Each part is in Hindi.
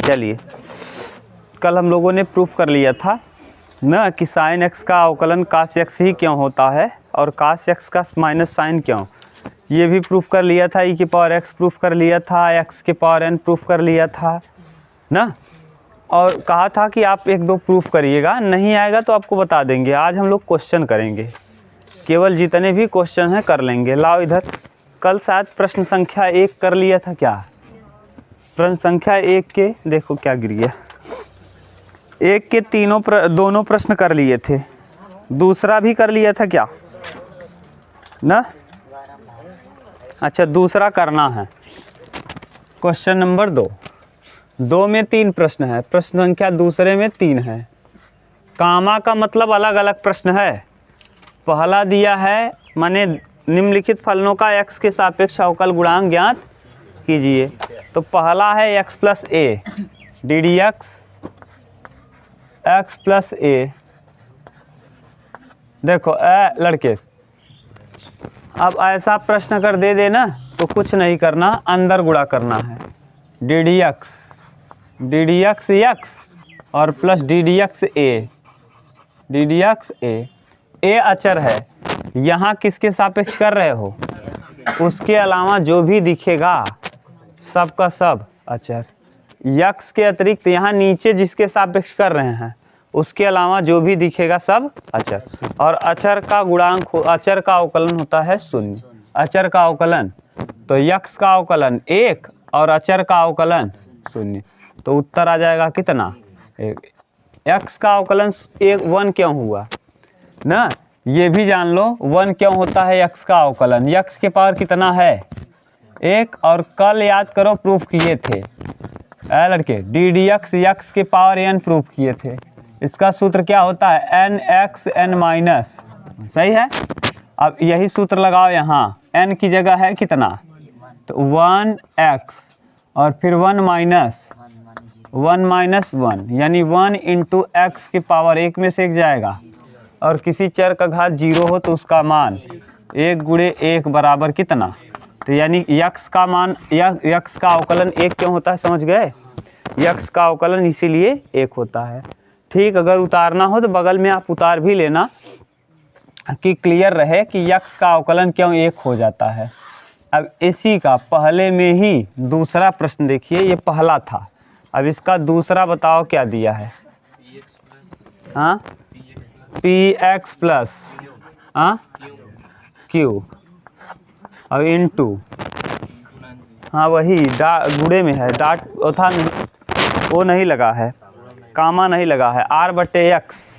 चलिए, कल हम लोगों ने प्रूफ कर लिया था ना कि साइन एक्स का अवकलन कास एक्स ही क्यों होता है और कास एक्स का माइनस साइन क्यों। ये भी प्रूफ कर लिया था, ई की पावर एक्स प्रूफ कर लिया था, एक्स की पावर एन प्रूफ कर लिया था ना। और कहा था कि आप एक दो प्रूफ करिएगा, नहीं आएगा तो आपको बता देंगे। आज हम लोग क्वेश्चन करेंगे, केवल जितने भी क्वेश्चन हैं कर लेंगे। लाओ इधर, कल शायद प्रश्न संख्या 1 कर लिया था क्या? प्रश्न संख्या 1 के देखो क्या गिर गया। 1 के दोनों प्रश्न कर लिए थे, दूसरा भी कर लिया था क्या ना? अच्छा, दूसरा करना है। क्वेश्चन नंबर 2 में 3 प्रश्न है, प्रश्न संख्या दूसरे में 3 है। कामा का मतलब अलग अलग प्रश्न है। पहला दिया है माने निम्नलिखित फलनों का x के सापेक्ष अवकल गुणांक ज्ञात कीजिए। तो पहला है x plus A D D x, X plus A. देखो लड़के, अब ऐसा प्रश्न अगर दे देना तो कुछ नहीं करना, अंदर गुणा करना है। डी डी एक्स एक्स और प्लस डी डी एक्स ए, डी डी एक्स ए अचर है। यहाँ किसके सापेक्ष कर रहे हो? उसके अलावा जो भी दिखेगा सब का सब अचर। यक्स के अतिरिक्त यहाँ नीचे जिसके सापेक्ष कर रहे हैं उसके अलावा जो भी दिखेगा सब अचर। और अचर का गुणांक, अचर का अवकलन होता है 0। अचर का अवकलन तो यक्स का अवकलन 1 और अचर का अवकलन 0। तो उत्तर आ जाएगा कितना? 1। एक्स का अवकलन 1 क्यों हुआ ना? ये भी जान लो 1 क्यों होता है एक्स का अवकलन। एक्स के पावर कितना है? 1। और कल याद करो प्रूफ किए थे लड़के, डी डी एक्स एक्स के पावर n प्रूफ किए थे। इसका सूत्र क्या होता है? एन एक्स एन माइनस, सही है। अब यही सूत्र लगाओ यहाँ, n की जगह है कितना? तो 1x और फिर 1 माइनस 1 यानी 1 इंटू एक्स के पावर 1 में से 1 जाएगा। और किसी चर का घात 0 हो तो उसका मान 1 गुणे 1 बराबर कितना? तो यानी यक्स का मान, यक्स का अवकलन 1 क्यों होता है समझ गए? यक्स का अवकलन इसीलिए 1 होता है। ठीक, अगर उतारना हो तो बगल में आप उतार भी लेना कि क्लियर रहे कि यक्स का अवकलन क्यों 1 हो जाता है। अब इसी का पहले में ही दूसरा प्रश्न देखिए, ये पहला था। अब इसका दूसरा बताओ क्या दिया है? हाँ, पी एक्स प्लस क्यू और इंटू, हाँ वही गुणे में है, डाट था वो नहीं लगा है, कामा नहीं लगा है। आर बटे एक्स,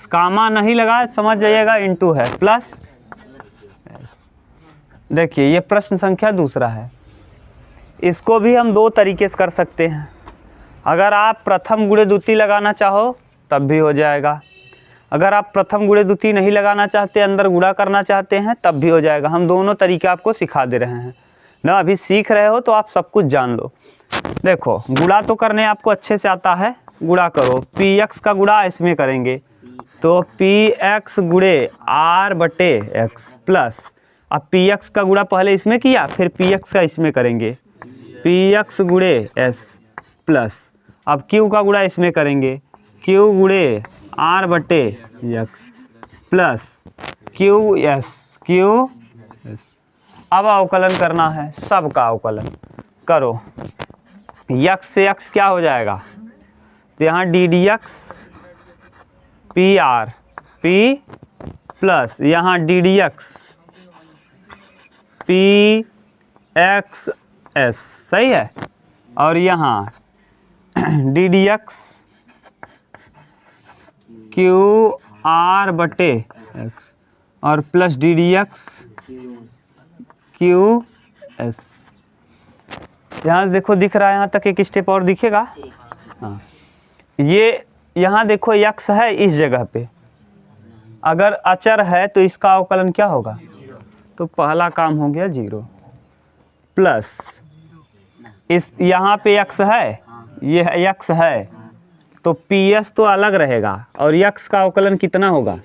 कामा नहीं लगा है समझ जाइएगा, इंटू है प्लस। देखिए ये प्रश्न संख्या दूसरा है। इसको भी हम 2 तरीके से कर सकते हैं। अगर आप प्रथम गुणे द्वितीय लगाना चाहो तब भी हो जाएगा। अगर आप प्रथम गुणे द्वितीय नहीं लगाना चाहते, अंदर गुणा करना चाहते हैं तब भी हो जाएगा। हम दोनों तरीके आपको सिखा दे रहे हैं ना। अभी सीख रहे हो तो आप सब कुछ जान लो। देखो गुणा तो करने आपको अच्छे से आता है, गुणा करो। पी एक्स का गुणा इसमें करेंगे तो पी एक्स गुणे आर बटे एक्स प्लस, अब पी एक्स का गुणा पहले इसमें किया फिर पी एक्स का इसमें करेंगे, पी एक्स गुणे एस प्लस, अब क्यू का गुणा इसमें करेंगे, क्यू गुणे आर बटे एक्स प्लस क्यू एस। अब अवकलन करना है, सब का अवकलन करो। यक्स से एक्स क्या हो जाएगा? तो यहाँ D D X P R P plus यहाँ D D X P X S, सही है। और यहाँ D D X Q R बटे एक्स और plus D D X Q S. यहाँ देखो दिख रहा है, यहाँ तक एक स्टेप और दिखेगा। हाँ, ये यहाँ देखो यक्स है इस जगह पे, अगर अचर है तो इसका अवकलन क्या होगा? तो पहला काम हो गया 0 प्लस इस यहाँ पे यक्स है, ये है यक्स है तो पी एस तो अलग रहेगा और यक्स का अवकलन कितना होगा?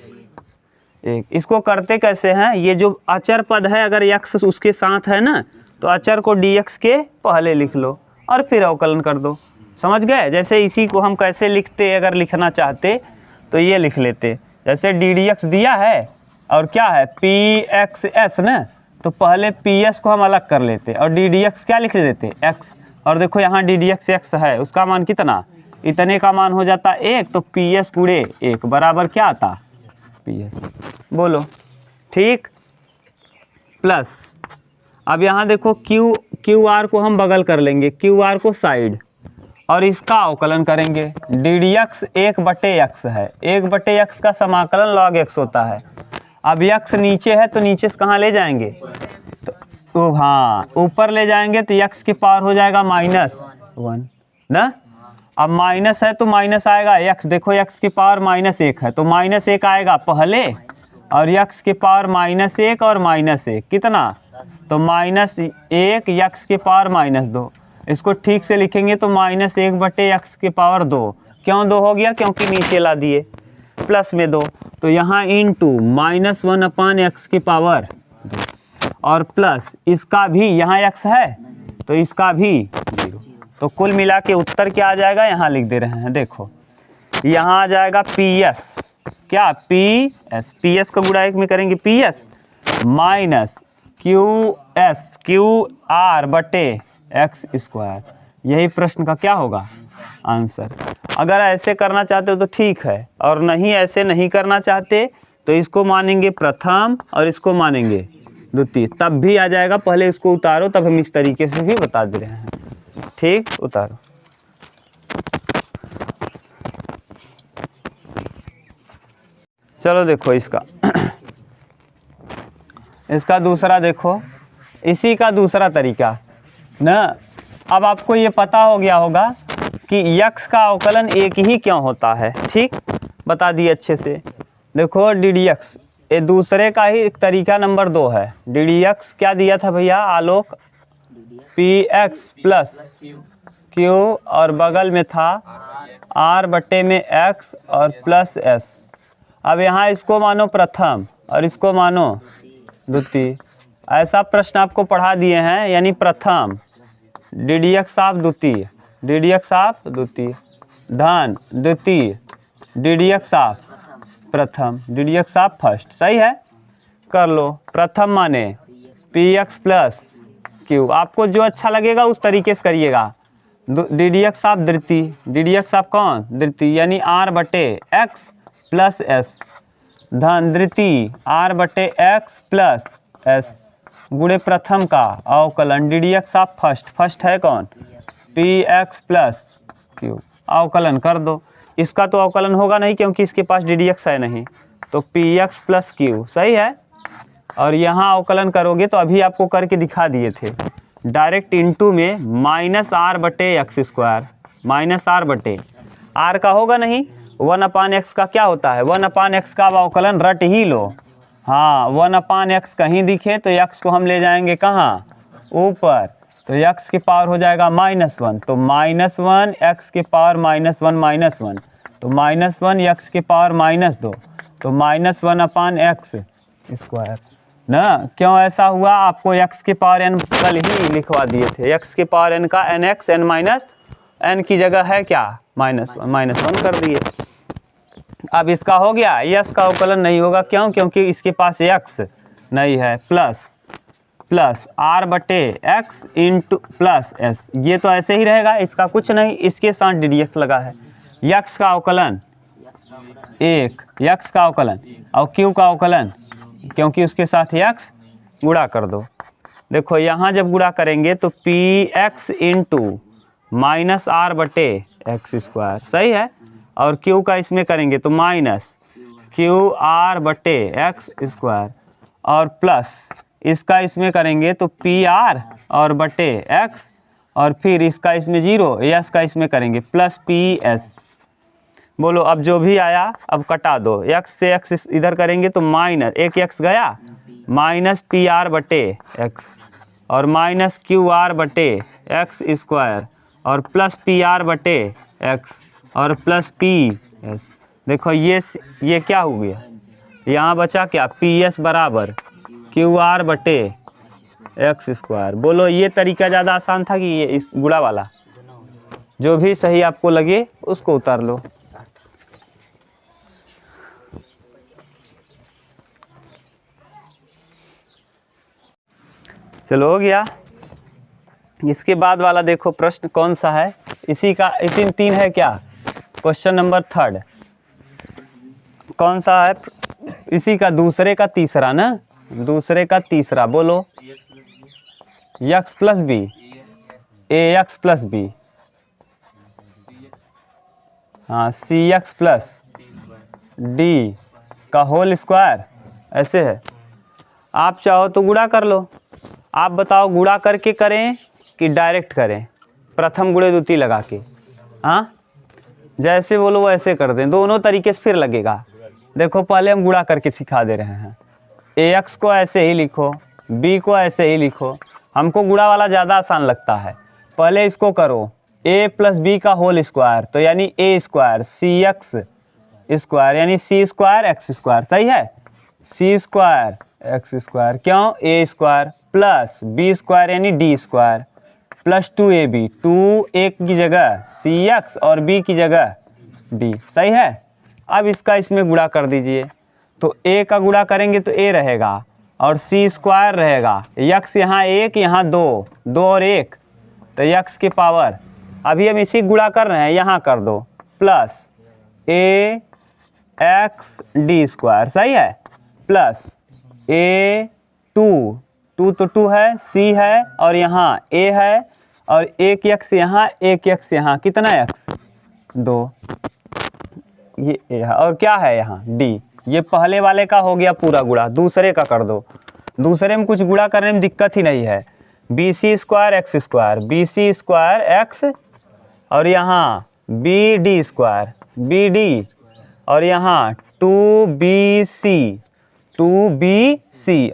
1। इसको करते कैसे हैं? ये जो अचर पद है अगर यक्स उसके साथ है ना तो अचर को dx के पहले लिख लो और फिर अवकलन कर दो। समझ गए? जैसे इसी को हम कैसे लिखते, अगर लिखना चाहते तो ये लिख लेते, जैसे डी डी एक्स दिया है और क्या है पी एक्स एस ना, तो पहले पी एस को हम अलग कर लेते और डी डी एक्स क्या लिख देते एक्स। और देखो यहाँ डी डी एक्स एक्स है, उसका मान कितना, इतने का मान हो जाता 1, तो पी एस गुणे 1 बराबर क्या आता पी एस। बोलो ठीक। प्लस अब यहाँ देखो क्यू आर को हम बगल कर लेंगे, क्यू आर को साइड, और इसका अवकलन करेंगे। डी डी एक्स 1/x है, 1/x का समाकलन log x होता है। अब x नीचे है तो नीचे से कहाँ ले जाएंगे, तो हाँ ऊपर ले जाएंगे तो x की पावर हो जाएगा -1 ना। अब माइनस है तो माइनस आएगा x, देखो x की पावर -1 है तो -1 आएगा पहले, और x की पावर -1 और -1 कितना, तो -1 x की पावर -2। इसको ठीक से लिखेंगे तो -1/x की पावर 2। क्यों 2 हो गया, क्योंकि नीचे ला दिए, प्लस में 2, तो यहाँ इंटू -1/x की पावर 2, और प्लस इसका भी यहाँ x है तो इसका भी 0। तो कुल मिला के उत्तर क्या आ जाएगा, यहाँ लिख दे रहे हैं, देखो यहाँ आ जाएगा PS, क्या PS का गुणा 1 में करेंगे PS माइनस QR/x²। यही प्रश्न का क्या होगा आंसर। अगर ऐसे करना चाहते हो तो ठीक है, और नहीं ऐसे नहीं करना चाहते तो इसको मानेंगे प्रथम और इसको मानेंगे द्वितीय, तब भी आ जाएगा। पहले इसको उतारो, तब हम इस तरीके से भी बता दे रहे हैं। ठीक, उतारो। चलो देखो इसका दूसरा देखो, इसी का दूसरा तरीका ना। अब आपको ये पता हो गया होगा कि x का अवकलन एक ही क्यों होता है, ठीक बता दिए अच्छे से। देखो डी डी एक्स ये दूसरे का ही तरीका नंबर 2 है। डी डी एक्स क्या दिया था भैया आलोक, पी एक्स प्लस क्यू और बगल में था r/x और प्लस s। अब यहाँ इसको मानो प्रथम और इसको मानो द्वितीय। ऐसा प्रश्न आपको पढ़ा दिए हैं, यानी प्रथम डी डी एक्स ऑफ द्वितीय, डी डी एक्स ऑफ द्वितीय धन द्वितीय डी डी एक्स ऑफ प्रथम, D D X of first. सही है, कर लो। प्रथम माने पी एक्स प्लस क्यू, आपको जो अच्छा लगेगा उस तरीके से करिएगा। डी डी एक्स ऑफ द्वितीय, डी डी एक्स ऑफ कौन द्वितीय, यानी r/x प्लस s धन द्वितीय r/x प्लस s गुणे प्रथम का अवकलन D D X of first, first है कौन पी एक्स प्लस क्यू। अवकलन कर दो। इसका तो अवकलन होगा नहीं क्योंकि इसके पास डी डी एक्स है नहीं, तो पी एक्स प्लस क्यू सही है। और यहाँ अवकलन करोगे तो अभी आपको करके दिखा दिए थे डायरेक्ट इंटू में -r/x², -r/r का होगा नहीं, 1/x का क्या होता है, 1/x का अवकलन रट ही लो। हाँ 1/x कहीं दिखे तो x को हम ले जाएंगे कहाँ ऊपर, तो x की पावर हो जाएगा -1, तो -1 x की पावर -1, तो -1 x की पावर -2, तो -1/x² ना। क्यों ऐसा हुआ, आपको x की पावर n कल ही लिखवा दिए थे। x की पावर n का nx n की जगह है क्या -1 कर दिए। अब इसका हो गया, यस का अवकलन नहीं होगा, क्यों, क्योंकि इसके पास x नहीं है। Plus r/x into plus s, ये तो ऐसे ही रहेगा, इसका कुछ नहीं, इसके साथ डी डी एक्स लगा है। x का अवकलन 1, x का अवकलन और q का अवकलन, क्योंकि उसके साथ x गुणा कर दो। देखो यहाँ जब गुणा करेंगे तो px इंटू -r/x², सही है। और q का इसमें करेंगे तो -QR/x², और प्लस इसका इसमें करेंगे तो PR और x, और फिर इसका इसमें 0, यस का इसमें करेंगे प्लस PS। बोलो अब जो भी आया अब कटा दो, x से x इधर करेंगे तो माइनस, एक x गया, -PR/x और -QR/x² और प्लस PR/x और प्लस PS। देखो ये क्या हो गया, यहाँ बचा क्या, PS बराबर QR/x²। बोलो ये तरीका ज़्यादा आसान था कि ये इस गुणा वाला। जो भी सही आपको लगे उसको उतार लो। चलो हो गया। इसके बाद वाला देखो प्रश्न कौन सा है, इसी में 3 है क्या, क्वेश्चन नंबर 3 कौन सा है, इसी का दूसरे का तीसरा ना, दूसरे का तीसरा बोलो, x plus b, ax plus B, हाँ cx प्लस डी का होल स्क्वायर, ऐसे है। आप चाहो तो गुणा कर लो, आप बताओ गुणा करके करें कि डायरेक्ट करें, प्रथम गुणे द्वितीय लगा के। हाँ जैसे बोलो वैसे कर दें, दोनों तरीके से फिर लगेगा। देखो पहले हम गुणा करके सिखा दे रहे हैं, ax को ऐसे ही लिखो, b को ऐसे ही लिखो, हमको गुणा वाला ज़्यादा आसान लगता है। पहले इसको करो a प्लस बी का होल स्क्वायर, तो यानी a square c x square यानी c स्क्वायर एक्स स्क्वायर, सही है, c स्क्वायर एक्स स्क्वायर, क्यों a square plus b square यानी d स्क्वायर प्लस 2ab, 2 एक की जगह cx और b की जगह d, सही है। अब इसका इसमें गुणा कर दीजिए, तो a का गुणा करेंगे तो a रहेगा और c स्क्वायर रहेगा, x यहाँ 1 यहाँ 2, 2 और 1 तो x की पावर, अभी हम इसी गुणा कर रहे हैं, यहाँ कर दो plus a x d square, सही है, प्लस a 2 तो 2 है, c है और यहाँ a है और 1 x यहाँ 1 x यहाँ, कितना x 2, ये a है और क्या है यहाँ d। ये पहले वाले का हो गया पूरा गुणा, दूसरे का कर दो, दूसरे में कुछ गुणा करने में दिक्कत ही नहीं है, b c square x square, b c square x और यहाँ b d square b d और यहाँ 2bc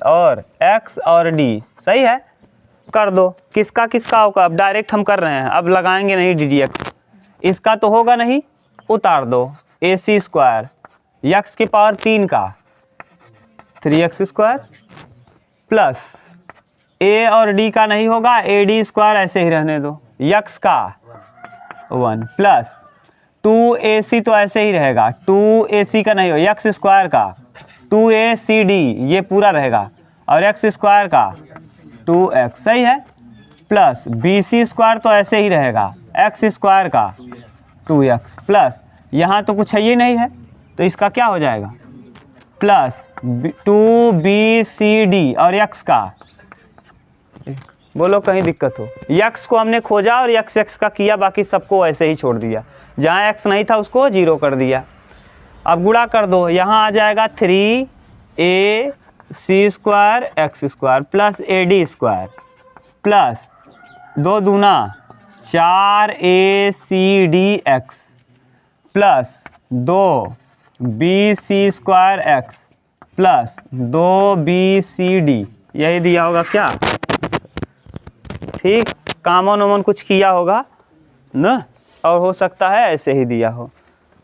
और x और d, सही है, कर दो। किसका किसका होगा, अब डायरेक्ट हम कर रहे हैं, अब लगाएंगे नहीं ddx, इसका तो होगा नहीं, उतार दो ac स्क्वायर x की पावर 3 का 3x स्क्वायर प्लस a और d का नहीं होगा, ad स्क्वायर ऐसे ही रहने दो, x का 1 प्लस 2ac तो ऐसे ही रहेगा, 2ac का नहीं हो, x स्क्वायर का 2acd ये पूरा रहेगा और x स्क्वायर का 2x, सही है, प्लस bc स्क्वायर तो ऐसे ही रहेगा, x स्क्वायर का 2x प्लस यहाँ तो कुछ है ही नहीं है तो इसका क्या हो जाएगा प्लस 2bcd और x का, बोलो कहीं दिक्कत हो, x को हमने खोजा और x का किया, बाकी सबको ऐसे ही छोड़ दिया, जहाँ x नहीं था उसको 0 कर दिया। अब गुणा कर दो, यहाँ आ जाएगा 3ac square x square plus ad square plus 2 दूना 4acdx plus 2bc square x plus 2bcd, यही दिया होगा क्या, ठीक, कॉमन वमन कुछ किया होगा न, और हो सकता है ऐसे ही दिया हो,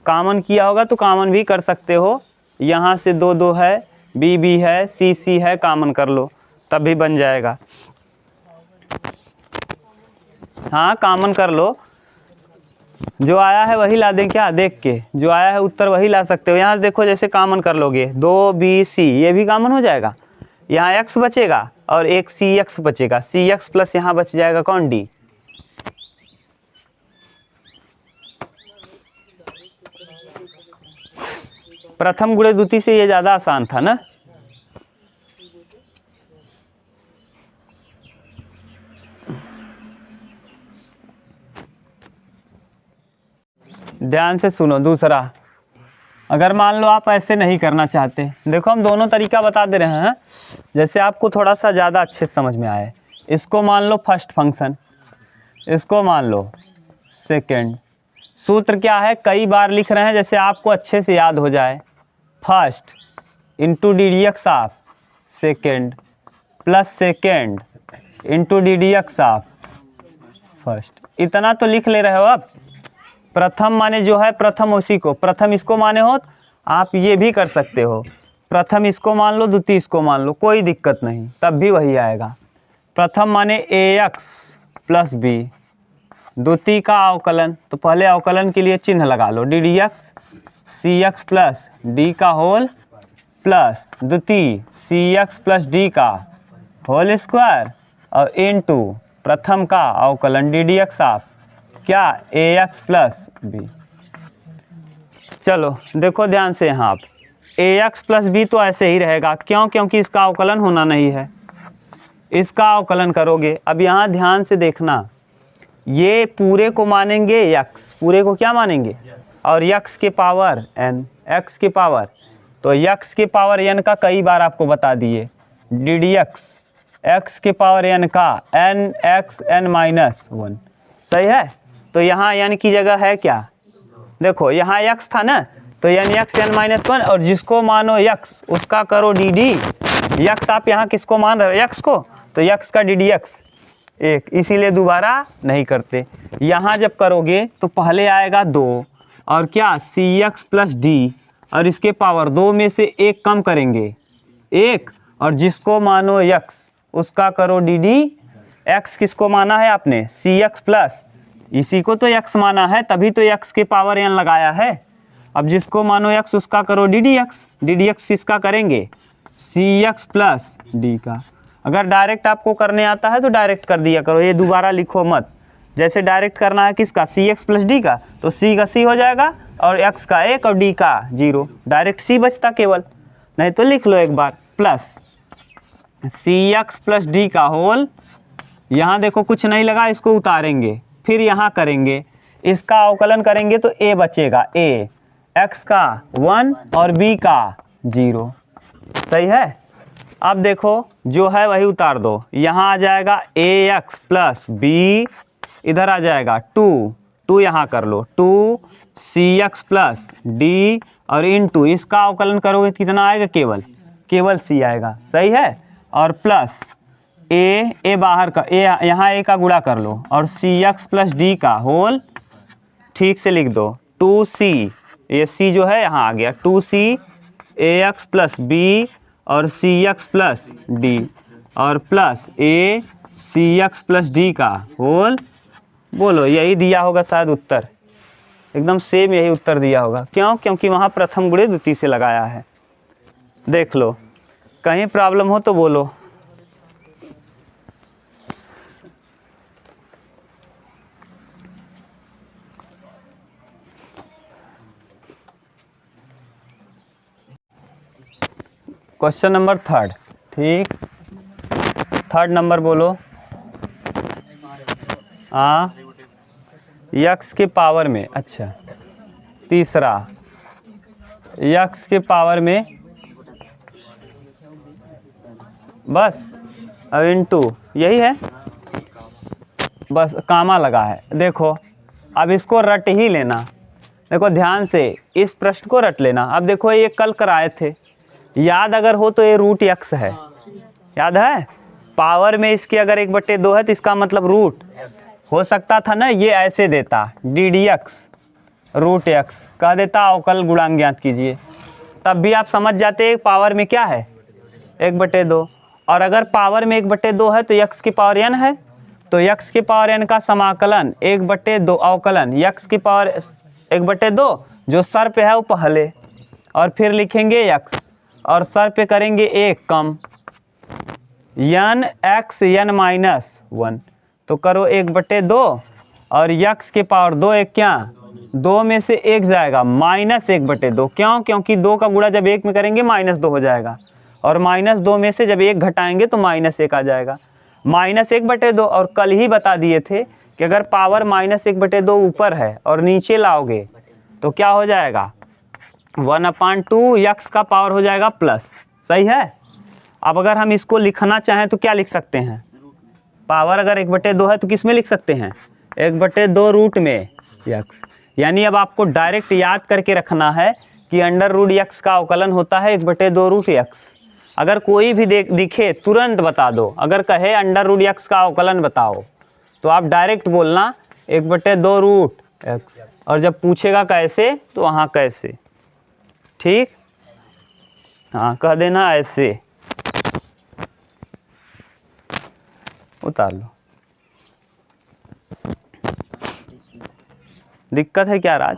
कॉमन किया होगा तो कॉमन भी कर सकते हो, यहाँ से 2 2 है, बी बी है, सी सी है, कॉमन कर लो तब भी बन जाएगा। हाँ कॉमन कर लो, जो आया है वही ला दें क्या, देख के जो आया है उत्तर वही ला सकते हो। यहाँ से देखो जैसे कॉमन कर लोगे 2bc ये भी कॉमन हो जाएगा, यहाँ x बचेगा और एक cx बचेगा, cx प्लस यहाँ बच जाएगा कौन d, प्रथम गुणे द्वितीय से ये ज़्यादा आसान था ना। ध्यान से सुनो दूसरा, अगर मान लो आप ऐसे नहीं करना चाहते, देखो हम दोनों तरीका बता दे रहे हैं जैसे आपको थोड़ा सा ज़्यादा अच्छे समझ में आए। इसको मान लो फर्स्ट फंक्शन, इसको मान लो सेकेंड, सूत्र क्या है कई बार लिख रहे हैं जैसे आपको अच्छे से याद हो जाए, first into D D X of second plus second into D D X of first, इतना तो लिख ले रहे हो। अब प्रथम माने जो है प्रथम उसी को, प्रथम इसको माने हो आप ये भी कर सकते हो, प्रथम इसको मान लो द्वितीय इसको मान लो, कोई दिक्कत नहीं, तब भी वही आएगा। प्रथम माने ax प्लस बी द्वितीय का अवकलन, तो पहले अवकलन के लिए चिन्ह लगा लो, डी डी एक्स सी एक्स प्लस डी का होल प्लस द्वितीय सी एक्स प्लस डी का होल स्क्वायर और इनटू प्रथम का अवकलन डी डी एक्स ऑफ क्या ए एक्स प्लस बी। चलो देखो ध्यान से, यहाँ आप ए एक्स प्लस बी तो ऐसे ही रहेगा, क्यों? क्योंकि इसका अवकलन होना नहीं है, इसका अवकलन करोगे। अब यहाँ ध्यान से देखना, ये पूरे को मानेंगे यक्स, पूरे को क्या मानेंगे, और यक्स के पावर एन, एक्स के पावर, तो यक्स के पावर एन का कई बार आपको बता दिए, डी डी एक्स एक्स के पावर एन का n x n minus one, सही है। तो यहाँ एन की जगह है क्या, देखो यहाँ यक्स था ना, तो n x n minus one, और जिसको मानो यक्स उसका करो डी डी यक्स। आप यहाँ किसको मान रहे हो, यक्स को, तो यक्स का डी डी एक्स एक, इसीलिए दोबारा नहीं करते। यहाँ जब करोगे तो पहले आएगा 2 और क्या सी एक्स प्लस डी, और इसके पावर 2 में से एक कम करेंगे 1, और जिसको मानो यक्स उसका करो डी डी एक्स। किसको माना है आपने, सी एक्स प्लस, इसी को तो यक्स माना है, तभी तो यक्स के पावर एन लगाया है। अब जिसको मानो यक्स उसका करो D D x, D D x किसका करेंगे, सी एक्स प्लस डी का। अगर डायरेक्ट आपको करने आता है तो डायरेक्ट कर दिया करो, ये दोबारा लिखो मत। जैसे डायरेक्ट करना है किसका, सी एक्स प्लस डी का, तो सी का सी हो जाएगा और एक्स का 1 और डी का 0, डायरेक्ट सी बचता केवल, नहीं तो लिख लो एक बार, प्लस सी एक्स प्लस डी का होल, यहाँ देखो कुछ नहीं लगा, इसको उतारेंगे, फिर यहाँ करेंगे, इसका अवकलन करेंगे तो ए बचेगा, ए एक्स का 1 और बी का 0, सही है। अब देखो जो है वही उतार दो, यहाँ आ जाएगा ए एक्स प्लस बी, इधर आ जाएगा 2 यहाँ कर लो 2 सी एक्स प्लस डी, और इनटू इसका अवकलन करोगे कितना आएगा, केवल सी आएगा, सही है। और प्लस ए बाहर का, ए यहाँ ए का गुणा कर लो, और सी एक्स प्लस डी का होल, ठीक से लिख दो 2c, ये सी जो है यहाँ आ गया 2c ए एक्स प्लस बी और सी एक्स प्लस डी, और प्लस ए सी एक्स प्लस डी का होल। बोलो यही दिया होगा शायद उत्तर, एकदम सेम यही उत्तर दिया होगा, क्यों? क्योंकि वहाँ प्रथम गुणे द्वितीय से लगाया है। देख लो, कहीं प्रॉब्लम हो तो बोलो। क्वेश्चन नंबर 3, ठीक, 3 नंबर बोलो। हाँ, यक्स के पावर में, अच्छा तीसरा यक्स के पावर में, बस अब इनटू यही है, बस कामा लगा है। देखो अब इसको रट ही लेना, देखो ध्यान से इस प्रश्न को रट लेना। अब देखो ये कल कराए थे, याद अगर हो तो ये रूट यक्स है, याद है, पावर में इसके अगर 1/2 है तो इसका मतलब रूट हो सकता था ना, ये ऐसे देता d D x root x कह देता, अवकल गुणांक ज्ञात कीजिए, तब भी आप समझ जाते पावर में क्या है 1/2, और अगर पावर में 1/2 है तो यक्स की पावर एन है, तो यक्स की पावर एन का समाकलन 1/2 अवकलन यक्स की पावर 1/2, जो सर पे है वो पहले, और फिर लिखेंगे यक्स और सर पे करेंगे 1 कम, यन एक्स एन माइनस 1, तो करो 1/2 और यक्स के पावर 2 1 क्या, 2 में से 1 जाएगा -1/2, क्यों? क्योंकि 2 का गुणा जब 1 में करेंगे -2 हो जाएगा, और -2 में से जब 1 घटाएंगे तो -1 आ जाएगा, -1/2। और कल ही बता दिए थे कि अगर पावर -1/2 ऊपर है और नीचे लाओगे तो क्या हो जाएगा, 1/2 यक्स का पावर हो जाएगा प्लस, सही है। अब अगर हम इसको लिखना चाहें तो क्या लिख सकते हैं, पावर अगर 1/2 है तो किस में लिख सकते हैं, 1/2 रूट में यक्स, यानी अब आपको डायरेक्ट याद करके रखना है कि अंडर रूट यक्स का अवकलन होता है 1/2 रूट यक्स। अगर कोई भी दिखे तुरंत बता दो, अगर कहे अंडर रूट यक्स का अवकलन बताओ तो आप डायरेक्ट बोलना 1/2 रूट एक्स, और जब पूछेगा कैसे तो वहाँ कैसे, ठीक, हाँ कह देना ऐसे, उतार लो। दिक्कत है क्या राज?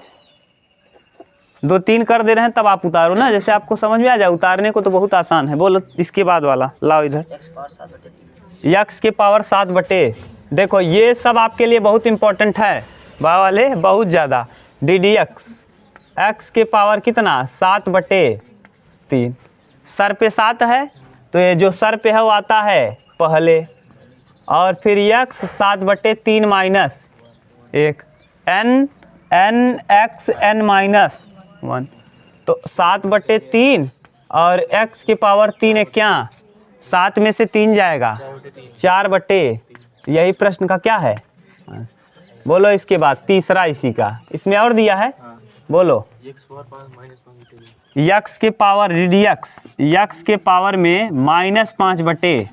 2 3 कर दे रहे हैं तब आप उतारो ना, जैसे आपको समझ में आ जाए। उतारने को तो बहुत आसान है। बोलो इसके बाद वाला लाओ इधर। x के पावर 7 बटे, देखो ये सब आपके लिए बहुत इंपॉर्टेंट है बा वाले, बहुत ज़्यादा। डी डी एक्स के पावर कितना 7 बटे 3, सर पे 7 है तो ये जो सर पे है वो आता है पहले, और फिर x 7 बटे 3 minus 1 n x n minus 1, तो 7 बटे 3 और x के पावर 3 है क्या, 7 में से 3 जाएगा 4 बटे, यही प्रश्न का क्या है? बोलो इसके बाद तीसरा इसी का, इसमें और दिया है, बोलो x के पावर x के पावर में -5 बटे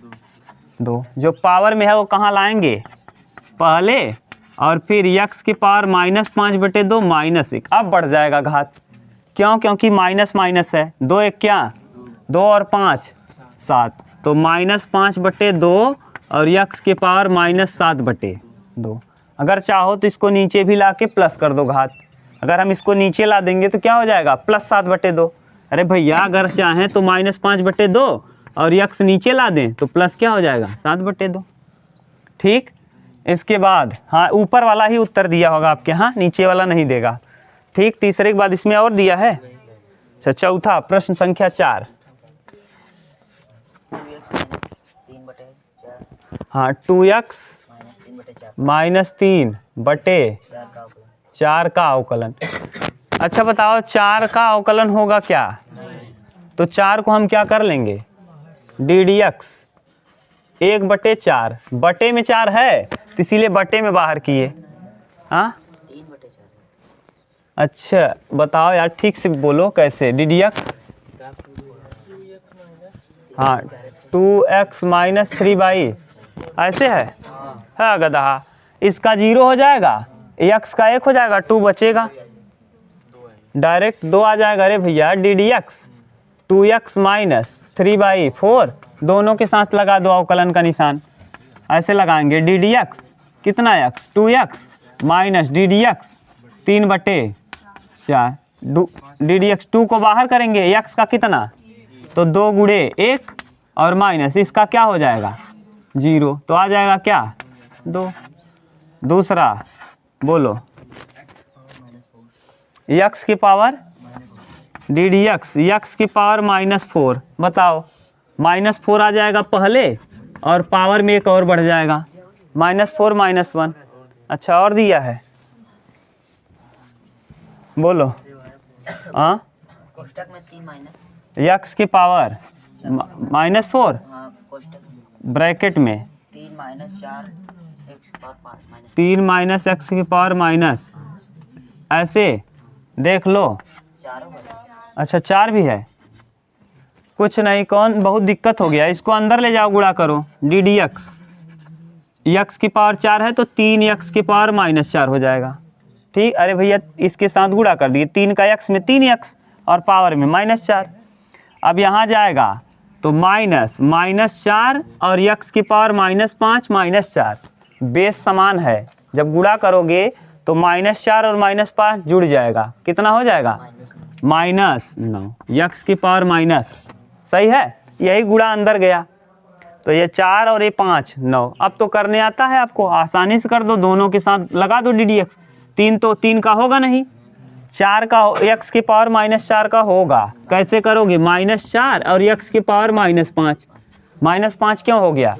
2, जो पावर में है वो कहाँ लाएंगे पहले, और फिर x के पावर -5 बटे 2 -1, अब बढ़ जाएगा घात, क्यों? क्योंकि माइनस माइनस है, 2 1 क्या 2 और 5 7, तो -5 बटे 2 और x के पावर -7 बटे 2। अगर चाहो तो इसको नीचे भी ला के प्लस कर दो घात, अगर हम इसको नीचे ला देंगे तो क्या हो जाएगा +7 बटे 2। अरे भैया अगर चाहें तो -5 बटे 2 और x नीचे ला दें तो प्लस क्या हो जाएगा 7 बटे 2। ठीक, इसके बाद हाँ ऊपर वाला ही उत्तर दिया होगा आपके यहाँ, नीचे वाला नहीं देगा। ठीक, तीसरे के बाद इसमें और दिया है। अच्छा चौथा प्रश्न संख्या 4, हाँ 2x -3 बटे 4 का अवकलन। अच्छा बताओ 4 का अवकलन होगा क्या? तो 4 को हम क्या कर लेंगे डी डी एक्स 1 बटे 4, बटे में 4 है तो इसीलिए बटे में बाहर किए। हाँ 3 बटे 4। अच्छा बताओ यार ठीक से बोलो कैसे डी डी एक्स, हाँ 2x - 3 ऐसे है गधा, इसका 0 हो जाएगा, x का 1 हो जाएगा, 2 बचेगा, डायरेक्ट 2 आ जाएगा। अरे भैया डी डी एक्स 2x - 3/4 दोनों के साथ लगा दो अवकलन का निशान, ऐसे लगाएंगे डी डी एक्स कितना x 2x minus D D x 3 बटे 4, डी डी एक्स 2 को बाहर करेंगे, x का कितना तो 2 गुणे 1 और माइनस इसका क्या हो जाएगा 0, तो आ जाएगा क्या 2। दूसरा बोलो x की पावर डी डी एक्स की पावर -4, बताओ -4 आ जाएगा पहले और पावर में एक और बढ़ जाएगा -4 -1। अच्छा और दिया है बोलो, हाँ कोष्टक में 3 माइनस x की पावर -4 ब्रैकेट में 3 - 4 x पावर 5 3 माइनस x की पावर माइनस, ऐसे देख लो 4 होगा। अच्छा 4 भी है, कुछ नहीं, कौन बहुत दिक्कत हो गया, इसको अंदर ले जाओ गुणा करो, डी डी एक्स की पावर 4 है तो 3x की पावर -4 हो जाएगा। ठीक, अरे भैया इसके साथ गुणा कर दिए, 3 का x में 3x और पावर में -4, अब यहाँ जाएगा तो -4 और x की पावर -5 -4, बेस समान है, जब गुणा करोगे तो -4 और -5 जुड़ जाएगा, कितना हो जाएगा -9, x की पावर माइनस, सही है, यही गुणा अंदर गया, तो ये 4 और ये 5 9। अब तो करने आता है आपको, आसानी से कर दो, दोनों के साथ लगा दो डी डी एक्स, 3 तो 3 का होगा नहीं, 4 का x की पावर -4 का होगा, कैसे करोगे -4 और x की पावर -5, -5 क्यों हो गया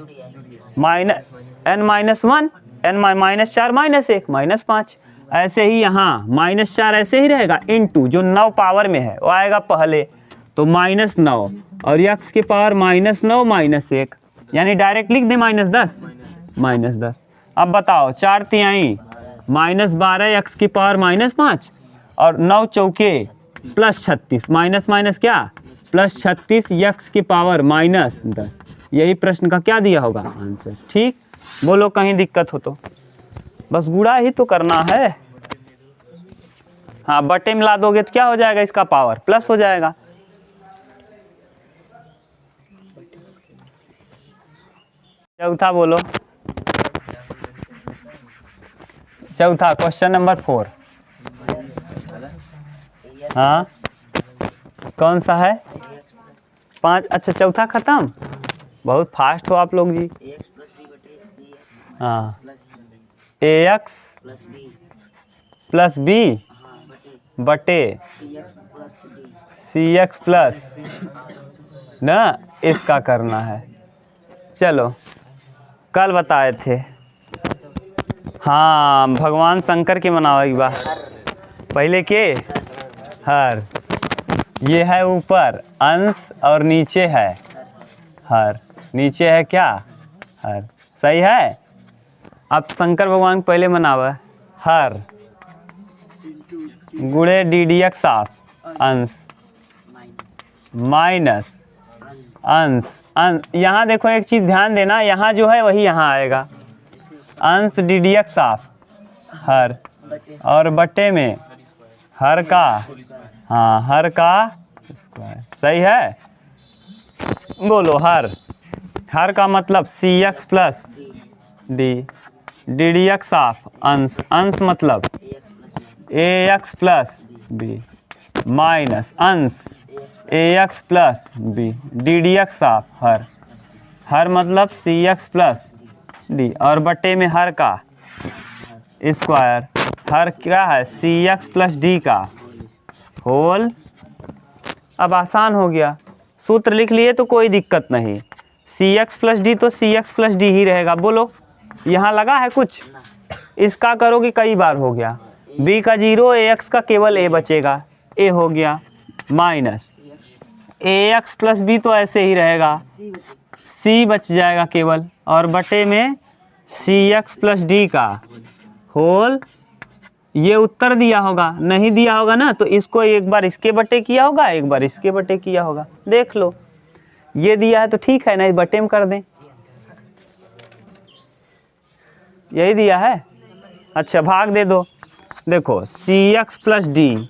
n -1 n -4 -1 -5, ऐसे ही यहाँ -4 ऐसे ही रहेगा, इनटू जो 9 पावर में है वो आएगा पहले, तो -9 और x की पावर -9 -1, यानी डायरेक्ट लिख दे -10। अब बताओ 4 तिहाई -12 x की पावर -5 और 9 चौके +36 माइनस क्या +36 x की पावर -10, यही प्रश्न का क्या दिया होगा आंसर। ठीक, बोलो कहीं दिक्कत हो तो, बस गुणा ही तो करना है। हाँ बटे में ला दोगे तो क्या हो जाएगा, इसका पावर प्लस हो जाएगा। चौथा बोलो, चौथा क्वेश्चन नंबर 4, हाँ कौन सा है? 5। अच्छा चौथा खत्म। बहुत फास्ट हो आप लोग जी। एक्स प्लस बी बटे सी एक्स हाँ plus A X plus B plus B हाँ बटे बटे सी x plus D C x plus ना, इसका करना है। चलो कल बताए थे। हाँ भगवान शंकर के मनावे बा पहले के हर। ये है ऊपर अंश और नीचे है हर। नीचे है क्या? हर। सही है। अब शंकर भगवान को पहले मनावा हर गुणे डी डी एक्स ऑफ अंश माइनस अंश यहाँ देखो एक चीज़ ध्यान देना, यहाँ जो है वही यहाँ आएगा। अंश डी डी एक्स ऑफ हर और बट्टे में हर का, हाँ हर का स्क्वायर। सही है। बोलो हर का मतलब C x plus D D D X of अंश। अंश मतलब A X plus B minus अंश A X plus B D D X of हर मतलब सी एक्स प्लस डी और बट्टे में हर का स्क्वायर। हर क्या है? सी एक्स प्लस डी का होल। अब आसान हो गया, सूत्र लिख लिए तो कोई दिक्कत नहीं। सी एक्स प्लस डी तो सी एक्स प्लस डी ही रहेगा। बोलो यहाँ लगा है कुछ? इसका करोगे कई बार हो गया। बी का 0 ए एक्स का केवल ए बचेगा, ए हो गया माइनस ए एक्स प्लस बी तो ऐसे ही रहेगा, सी बच जाएगा केवल और बटे में सी एक्स प्लस डी का होल। ये उत्तर दिया होगा, नहीं दिया होगा ना तो इसको एक बार इसके बटे किया होगा, एक बार इसके बटे किया होगा। देख लो ये दिया है तो ठीक है, नहीं बटे में कर दें। यही दिया है। अच्छा भाग दे दो। देखो सी एक्स प्लस डी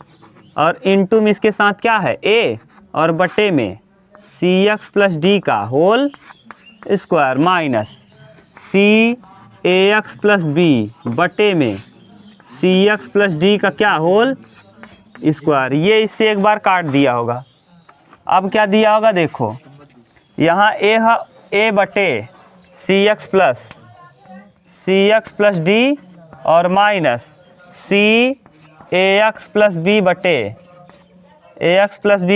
और इनटू में इसके साथ क्या है? ए और बटे में सी एक्स प्लस डी का होल स्क्वायर माइनस सी ए एक्स प्लस बी बटे में सी एक्स प्लस डी का क्या होल स्क्वायर। ये इससे एक बार काट दिया होगा। अब क्या दिया होगा? देखो यहाँ ए बटे सी एक्स प्लस डी और माइनस सी ए एक्स प्लस बी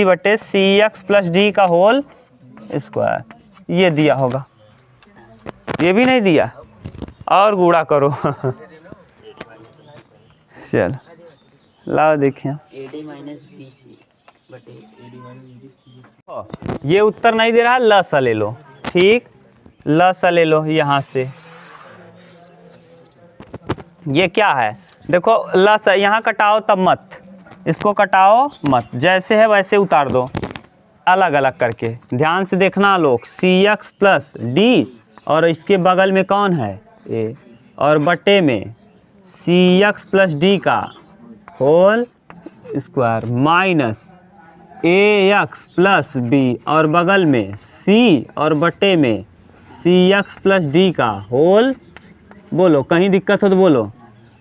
बटे सी एक्स प्लस डी का होल स्क्वायर। ये दिया होगा। ये भी नहीं दिया और गुणा करो। चल लाओ देखिए। AD माइनस BC बटे ये उत्तर नहीं दे रहा, ल सा ले लो। ठीक, ल सा ले लो यहाँ से। ये क्या है? देखो ल सा यहाँ कटाओ तब मत, इसको कटाओ मत, जैसे है वैसे उतार दो अलग अलग करके। ध्यान से देखना लोग। सी एक्स प्लस डी और इसके बगल में कौन है? ए और बटे में सी एक्स प्लस डी का होल स्क्वायर माइनस ए एक्स प्लस बी और बगल में सी और बटे में सी एक्स प्लस डी का होल। बोलो कहीं दिक्कत हो तो बोलो।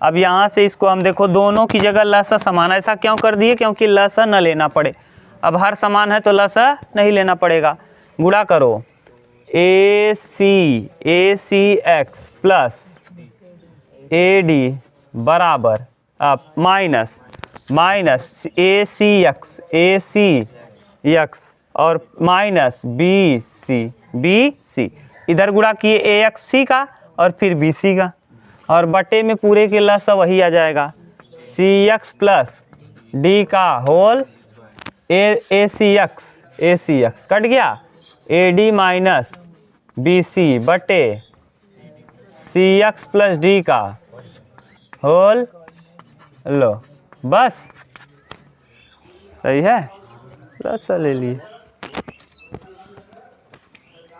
अब यहाँ से इसको हम देखो दोनों की जगह लसा समान। ऐसा क्यों कर दिए? क्योंकि लसा न लेना पड़े। अब हर समान है तो लसा नहीं लेना पड़ेगा। गुणा करो ए c x plus A D बराबर अब माइनस ए सी एक्स और माइनस बी सी। इधर गुणा किए ए एक्स सी का और फिर बी सी का और बटे में पूरे के लस वही आ जाएगा। सी एक्स प्लस डी का whole a c x cut गया। A d minus b c बटे सी एक्स प्लस डी का होल। लो बस सही है। बस ले लिए।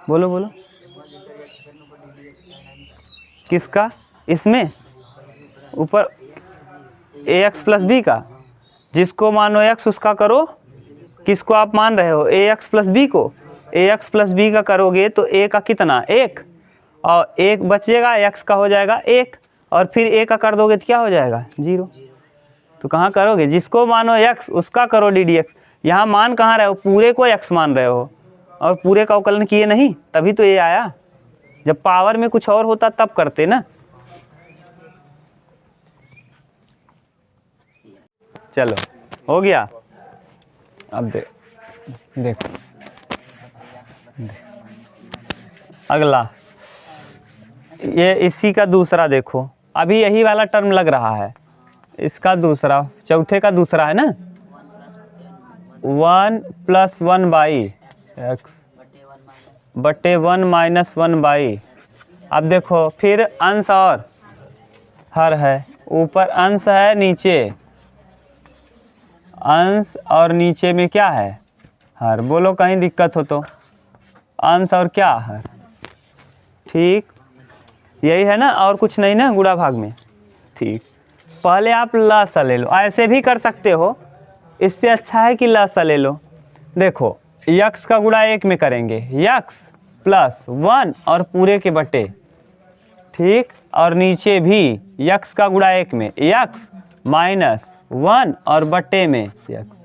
बोलो बोलो किसका? इसमें ऊपर ए एक्स प्लस बी का, जिसको मानो एक्स उसका करो। किसको आप मान रहे हो? ए एक्स प्लस बी को। ए एक्स प्लस बी का करोगे तो ए का कितना? 1 और 1 बचेगा, एक्स का हो जाएगा 1 और फिर ए का कर दोगे तो क्या हो जाएगा? 0। तो कहाँ करोगे, जिसको मानो x उसका करो ddx। यहाँ मान कहाँ रहे हो, पूरे को x मान रहे हो और पूरे का अवकलन किए नहीं, तभी तो ये आया। जब पावर में कुछ और होता तब करते ना। चलो हो गया। अब देखो अगला, ये इसी का दूसरा देखो, अभी यही वाला टर्म लग रहा है, इसका दूसरा, चौथे का दूसरा है ना, 1 + 1 बाई एक्स बटे 1 - 1 बाई। अब देखो फिर अंश और हर है, ऊपर अंश है, नीचे अंश और नीचे में क्या है, हर। बोलो कहीं दिक्कत हो तो, अंश और क्या, हर। ठीक, यही है ना, और कुछ नहीं ना गुणा भाग में। ठीक, पहले आप लसा ले लो, ऐसे भी कर सकते हो, इससे अच्छा है कि लसा ले लो। देखो यक्स का गुणा 1 में करेंगे, यक्स + 1 और पूरे के बटे। ठीक, और नीचे भी यक्स का गुणा 1 में, यक्स - 1 और बटे में यक्स।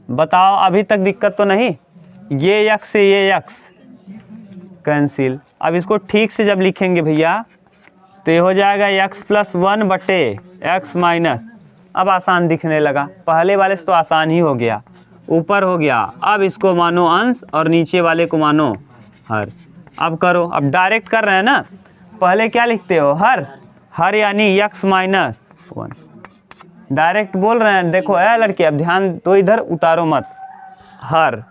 बताओ अभी तक दिक्कत तो नहीं, ये यक्स से ये यक्स कैंसिल। अब इसको ठीक से जब लिखेंगे भैया तो ये हो जाएगा x + 1 बटे x - अब आसान दिखने लगा, पहले वाले से तो आसान ही हो गया, ऊपर हो गया। अब इसको मानो अंश और नीचे वाले को मानो हर। अब करो, अब डायरेक्ट कर रहे हैं ना, पहले क्या लिखते हो, हर यानी x - 1 डायरेक्ट बोल रहे हैं। देखो है लड़के, अब ध्यान तो इधर उतारो मत, हर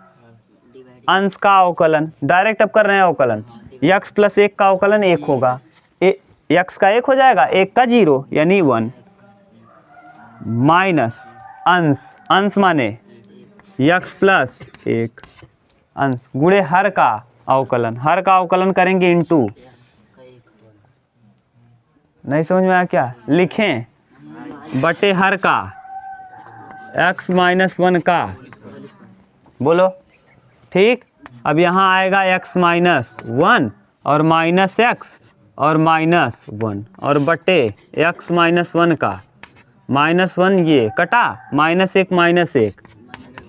अंश का अवकलन डायरेक्ट अब कर रहे हैं अवकलन, x + 1 का अवकलन 1 होगा, x का 1 हो जाएगा, 1 का 0 यानी 1 माइनस अंश माने x + 1 अंश गुणे हर का अवकलन करेंगे इंटू। नहीं समझ में आया क्या, लिखें बटे हर का x - 1 का। बोलो ठीक। अब यहाँ आएगा x - 1 और -x और -1 और बटे x - 1 का -1 ये कटा, -1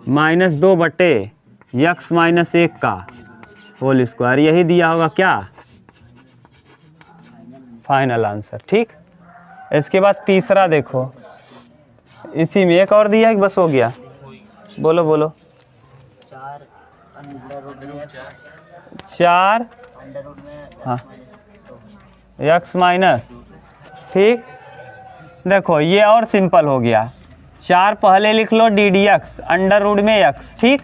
-2 बटे x - 1 का होल स्क्वायर। यही दिया होगा क्या, फाइनल आंसर। ठीक, इसके बाद तीसरा देखो, इसी में एक और दिया है कि बस हो गया, बोलो बोलो। 4 हाँ x - ठीक, देखो ये और सिंपल हो गया। 4 पहले लिख लो ddx √ में x, ठीक,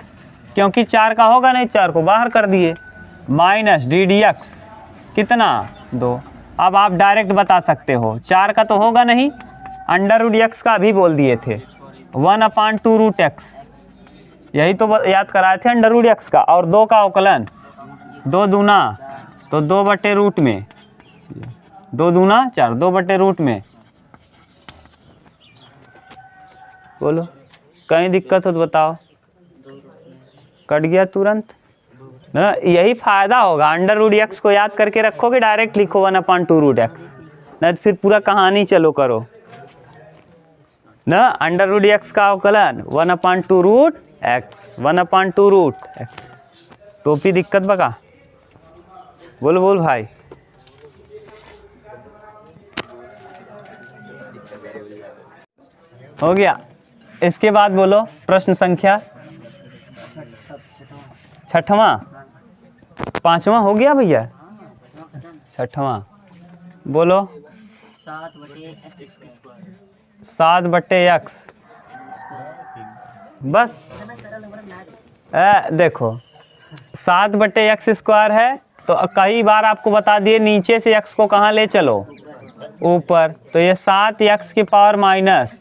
क्योंकि 4 का होगा नहीं, 4 को बाहर कर दिए, माइनस ddx कितना 2। अब आप डायरेक्ट बता सकते हो, 4 का तो होगा नहीं, √x का भी बोल दिए थे, 1/2 √x, यही तो याद कराए थे √x का। और 2 का अवकलन, 2 दूना तो 2 बटे रूट में, 2 दूना 4, 2 बटे रूट में। बोलो कहीं दिक्कत हो तो बताओ, कट गया तुरंत ना, यही फायदा होगा। √x को याद करके रखोगे, डायरेक्ट लिखो 1/2 √x, नहीं तो फिर पूरा कहानी चलो करो ना। √x का अवकलन 1/2 √x, 1/2 √x, तो भी दिक्कत बका। बोल बोल भाई, हो गया। इसके बाद बोलो प्रश्न संख्या 6वां, 5वां हो गया भैया, 6वां बोलो। 7 बटे x, बस देखो 7 बटे x² है, तो कई बार आपको बता दिए नीचे से x को कहाँ ले चलो, ऊपर, तो ये 7x⁻²।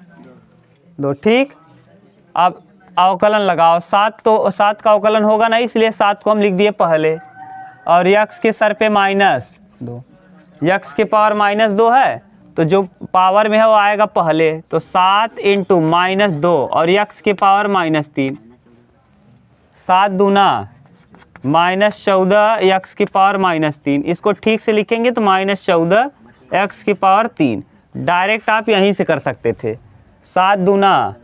ठीक, अब अवकलन लगाओ, 7 तो 7 का अवकलन होगा ना, इसलिए 7 को हम लिख दिए पहले, और x के सर पे -2, x के पावर -2 है, तो जो पावर में है वो आएगा पहले, तो 7 × -2 और x के पावर -3, 7 दूना -14 x की पावर -3, इसको ठीक से लिखेंगे तो -14 x की पावर 3। डायरेक्ट आप यहीं से कर सकते थे, 7 दूना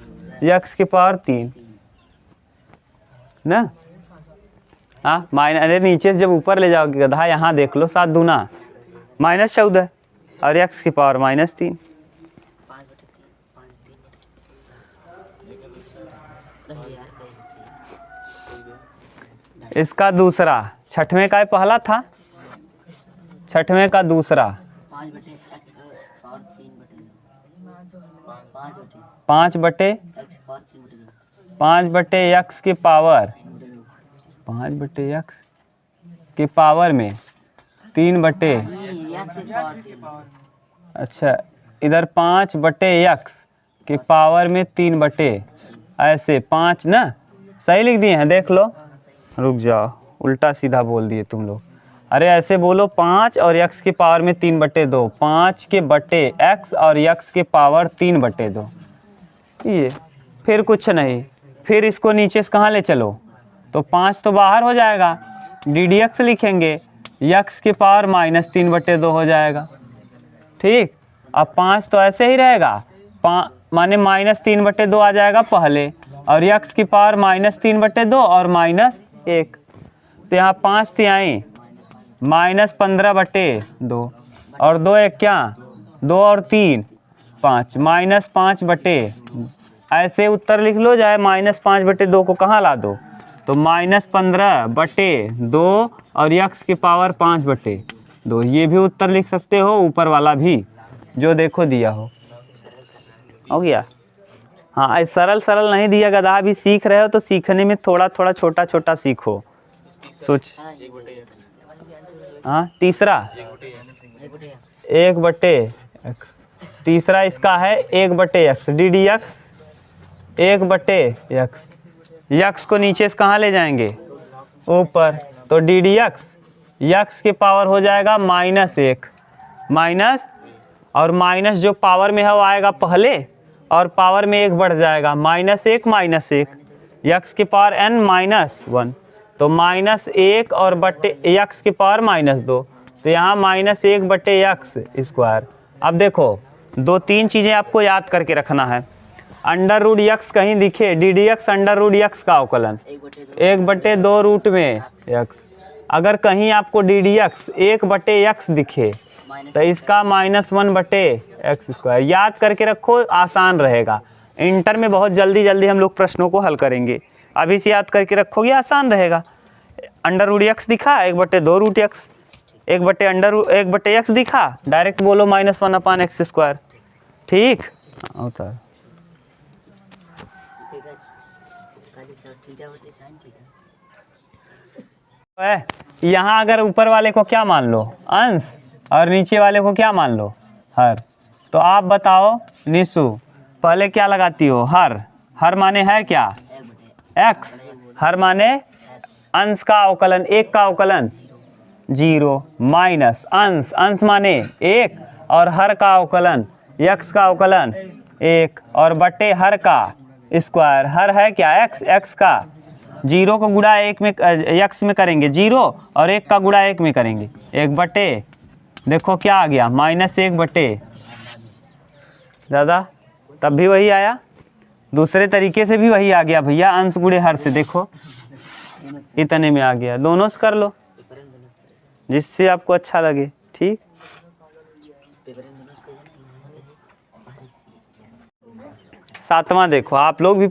x की पावर 3 ना। हाँ माइनस, अरे नीचे से जब ऊपर ले जाओगे गधा, यहाँ देख लो 7 दूना -14 और x की पावर -3। 5/3 इसका दूसरा, छठवें का पहला था, छठवें का दूसरा 5/x की पावर 5/x की पावर में 3/, अच्छा इधर 5/x की पावर में 3/, ऐसे 5 ना, सही लिख दिए हैं, देख लो। रुक जाओ, उल्टा सीधा बोल दिए तुम लोग। अरे ऐसे बोलो 5 और x की पावर में 3/2, 5 के बटे x और x की पावर 3/2, ये फिर कुछ नहीं। फिर इसको नीचे से कहाँ ले चलो, तो 5 तो बाहर हो जाएगा, ddx लिखेंगे, x की पावर -3/2 हो जाएगा। ठीक, अब 5 तो ऐसे ही रहेगा, माने -3/2 आ जाएगा पहले, और x की पावर -3/2 और -1, तो यहाँ 5 तिहाई -15/2 और 2 1 क्या, 2 और 3 5, -5/, ऐसे उत्तर लिख लो, जाए -5/2 को कहाँ ला दो, तो -15/2 और x की पावर 5/2, ये भी उत्तर लिख सकते हो, ऊपर वाला भी जो देखो दिया हो गया। हाँ सरल सरल नहीं दिया, गधा अभी सीख रहे हो तो सीखने में थोड़ा थोड़ा छोटा छोटा सीखो, सोच। हाँ तीसरा 1/x, तीसरा इसका है 1/x, ddx 1/x, x को नीचे से कहाँ ले जाएंगे, ऊपर, तो ddx x की पावर हो जाएगा -1, माइनस और माइनस जो पावर में है वो आएगा पहले, और पावर में 1 बढ़ जाएगा, -1 -1, x की पावर n -1, तो -1 और बटे x की पावर -2, तो यहाँ -1/x²। अब देखो 2-3 चीज़ें आपको याद करके रखना है। √x कहीं दिखे, ddx √x का अवकलन 1/2 रूट में x, अगर कहीं आपको ddx 1/x दिखे तो इसका -1/x²। याद करके रखो, आसान रहेगा। इंटर में बहुत जल्दी जल्दी हम लोग प्रश्नों को हल करेंगे, अभी से याद करके रखोगे आसान रहेगा। √x दिखा 1/2 रूट x, 1/x दिखा, डायरेक्ट बोलो -1/x²। ठीक होता है। यहाँ अगर ऊपर वाले को क्या मान लो, अंश, और नीचे वाले को क्या मान लो, हर, तो आप बताओ निशु, पहले क्या लगाती हो, हर माने है क्या, x, हर माने अंश का अवकलन, 1 का अवकलन 0, माइनस अंश माने 1 और हर का अवकलन x का अवकलन 1 और बटे हर का स्क्वायर, हर है क्या x का 0 को गुणा 1 में x में करेंगे 0 और 1 का गुणा 1 में करेंगे 1 बटे, देखो क्या आ गया -1 बटे, ज़्यादा तब भी वही आया, दूसरे तरीके से भी वही आ गया भैया, अंश गुणे हर से देखो इतने में आ गया, दोनों से कर लो जिससे आपको अच्छा लगे। ठीक, सातवां देखो, आप लोग भी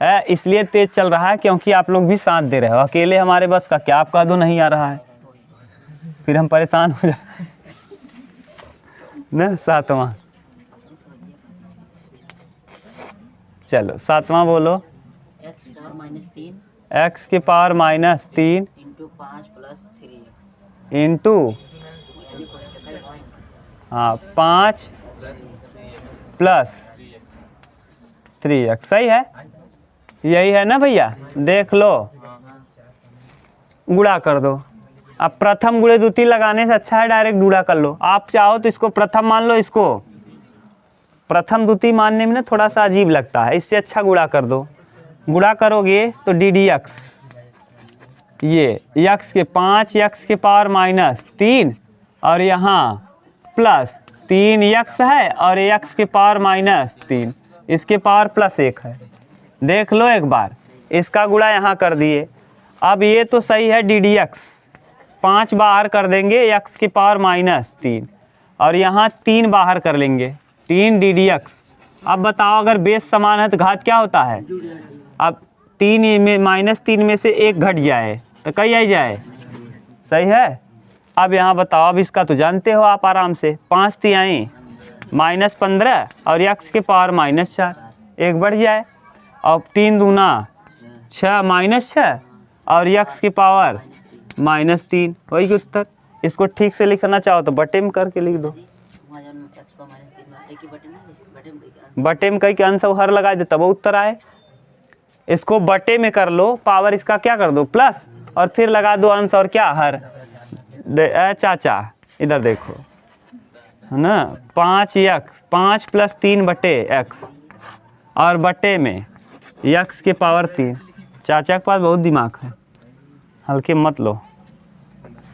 है इसलिए तेज चल रहा है क्योंकि आप लोग भी साथ दे रहे हो, अकेले हमारे बस का क्या, आप कह दो नहीं आ रहा है फिर हम परेशान हो जाए ना। सातवां, चलो सातवां बोलो, x की पावर -3 इंटू 5 + 3x, सही है, यही है ना भैया, देख लो गुणा कर दो। अब प्रथम गुणे द्वितीय लगाने से अच्छा है डायरेक्ट गुणा कर लो, आप चाहो तो इसको प्रथम मान लो, इसको प्रथम द्वितीय मानने में ना थोड़ा सा अजीब लगता है, इससे अच्छा गुणा कर दो। गुणा करोगे तो ddx, ये x के 5x की पावर -3 और यहाँ +3x है और x की पावर -3, इसके पावर +1 है। देख लो एक बार, इसका गुणा यहाँ कर दिए। अब ये तो सही है DDX, 5 बाहर कर देंगे x की पावर -3 और यहाँ 3 बाहर कर लेंगे, 3 DDX। अब बताओ अगर बेस समान है तो घात क्या होता है? अब 3 में -3 में से 1 घट जाए तो कई आ जाए, सही है। अब यहाँ बताओ, अब इसका तो जानते हो आप आराम से, 5 तिहाई -15 और x के पावर -4, 1 बढ़ जाए। अब 3 दूना 6 -6 और x की पावर -3, वही उत्तर। इसको ठीक से लिखना चाहो तो बटे में करके लिख दो। बटे में कई के अंश हर लगा दे तब उत्तर आए। इसको बटे में कर लो, पावर इसका क्या कर दो प्लस, और फिर लगा दो अंश और क्या हर। चाचा इधर देखो, है ना, 5x, 5 + 3 बटे x और बटे में x के पावर 3। चाचा के पास बहुत दिमाग है, हल्के मत लो।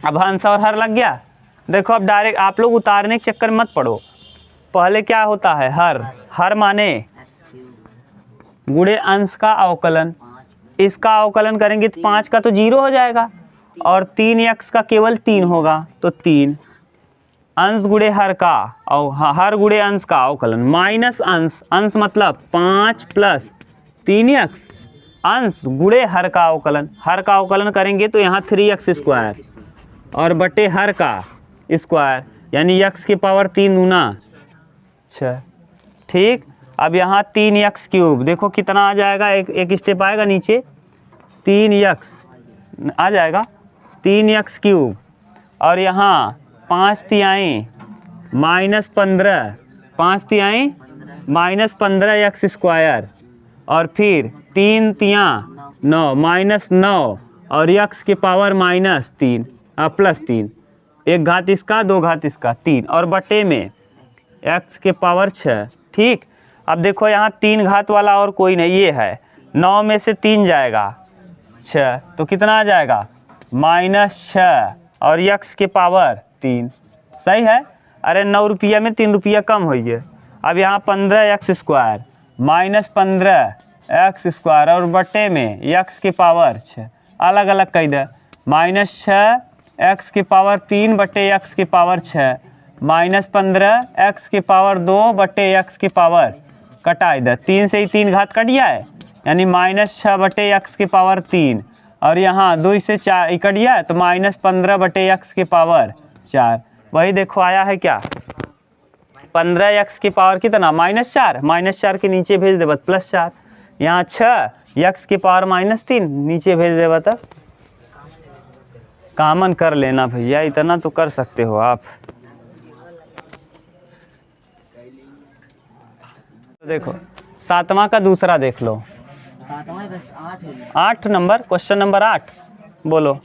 अब अंश और हर लग गया। देखो अब डायरेक्ट आप लोग उतारने के चक्कर मत पड़ो। पहले क्या होता है, हर माने गुणे अंश का अवकलन। इसका अवकलन करेंगे तो 5 का तो 0 हो जाएगा और 3x का केवल 3 होगा, तो 3 अंश गुणे हर का, और हर गुणे अंश का अवकलन माइनस अंश, अंश मतलब 5 + 3x अंश गुणे हर का अवकलन। हर का अवकलन करेंगे तो यहाँ 3x² और बटे हर का स्क्वायर, यानी x की पावर 3 दूना 6। ठीक, अब यहाँ 3x³ देखो कितना आ जाएगा, एक स्टेप आएगा नीचे, 3x आ जाएगा, 3x³ और यहाँ 5 तिहाई -15, 5 तिहाई -15x² और फिर 3 तिया 9 -9 और x की पावर -3 +3, 1 घात इसका 2 घात इसका 3 और बटे में x के पावर 6। ठीक, अब देखो यहाँ 3 घात वाला और कोई नहीं, ये है 9 में से 3 जाएगा 6, तो कितना आ जाएगा -6 और x के पावर 3, सही है। अरे 9 रुपया में 3 रुपया कम हो गया। अब यहाँ 15x² -15x² और बटे में x की पावर 6, अलग अलग कह दे, -6x की पावर 3 बटे x की पावर 6 -15x की पावर 2 बटे x की पावर, कटा इधर 3 से ही 3 घात कट जाए, यानी -6 बटे x की पावर 3 और यहाँ 2 से 4 कट जाए तो -15 बटे x की पावर 4। वही देखो आया है क्या, 15x की पावर कितना -4, -4 के नीचे भेज दे बस +4, यहाँ 6x की पावर -3 नीचे भेज दे बता। कॉमन कर लेना भैया, इतना तो कर सकते हो आप। देखो 7वां का दूसरा देख लो, 8 नंबर, क्वेश्चन नंबर 8 बोलो।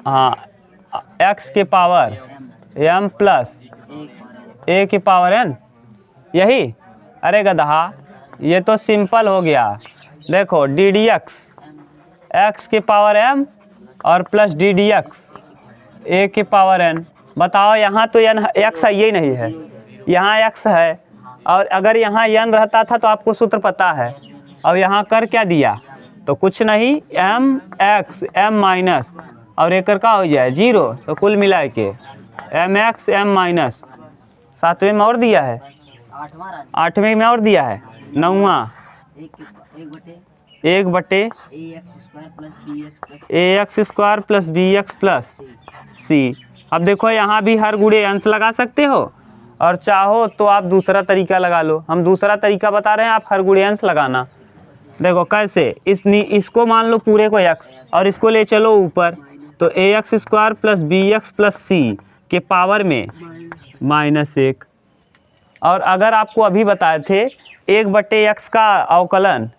हाँ, x की पावर m + a की पावर n, यही। अरे गधा, ये तो सिंपल हो गया। देखो DDX x की पावर m और प्लस DDX a की पावर n। बताओ यहाँ तो n x है, ये नहीं है, यहाँ x है, और अगर यहाँ n रहता था तो आपको सूत्र पता है। अब यहाँ कर क्या दिया, तो कुछ नहीं, mx m- और एक का हो जाए 0, तो कुल मिला के mx m-, 7वें में और दिया है, 8वें में और दिया है, 9वां 1 बटे ax² + bx + c। अब देखो यहाँ भी हर गुणे अंश लगा सकते हो, और चाहो तो आप दूसरा तरीका लगा लो। हम दूसरा तरीका बता रहे हैं, आप हर गुणे अंश लगाना। देखो कैसे, इसको मान लो पूरे को x और इसको ले चलो ऊपर, तो ax² + bx + c के पावर में -1। और अगर आपको अभी बताए थे 1 बटे x का अवकलन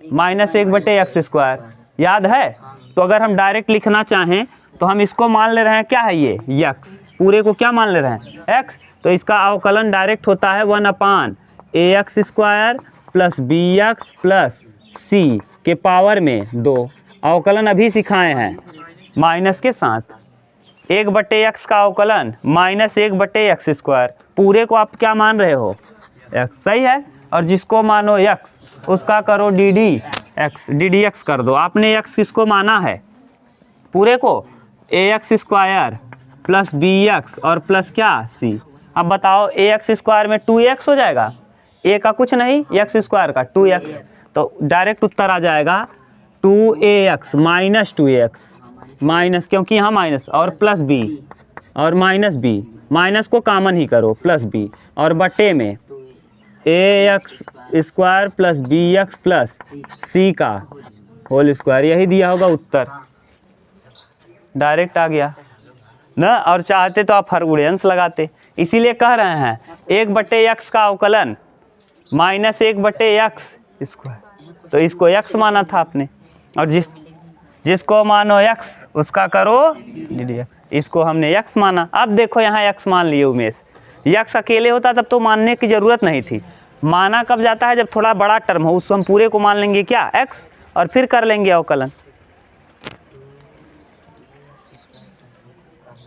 -1 बटे x², याद है? तो अगर हम डायरेक्ट लिखना चाहें तो हम इसको मान ले रहे हैं, क्या है ये x, पूरे को क्या मान ले रहे हैं x, तो इसका अवकलन डायरेक्ट होता है 1/ax² + bx + c के पावर में 2। अवकलन अभी सिखाए हैं माइनस के साथ। 1 बटे x का अवकलन -1 बटे x², पूरे को आप क्या मान रहे हो x सही है। और जिसको मानो x उसका करो डी डी एक्स कर दो। आपने x किसको माना है, पूरे को, ax स्क्वायर प्लस bx और प्लस क्या c। अब बताओ ax स्क्वायर में 2x हो जाएगा, a का कुछ नहीं, x स्क्वायर का 2x, तो डायरेक्ट उत्तर आ जाएगा 2ax माइनस 2ax माइनस, क्योंकि यहाँ माइनस, और प्लस b और माइनस b, माइनस को कॉमन ही करो, प्लस b और बटे में ax square plus bx plus c का होल स्क्वायर। यही दिया होगा उत्तर, डायरेक्ट आ गया ना। और चाहते तो आप हरगुड़ियंस लगाते, इसीलिए कह रहे हैं 1/x का अवकलन माइनस 1/x स्क्वायर, तो इसको x माना था आपने, और जिसको मानो x उसका करो ddx, इसको हमने x माना। अब देखो यहाँ x मान लिए उमेश, x अकेले होता तब तो मानने की ज़रूरत नहीं थी। माना कब जाता है, जब थोड़ा बड़ा टर्म हो, उसको हम पूरे को मान लेंगे क्या x, और फिर कर लेंगे अवकलन।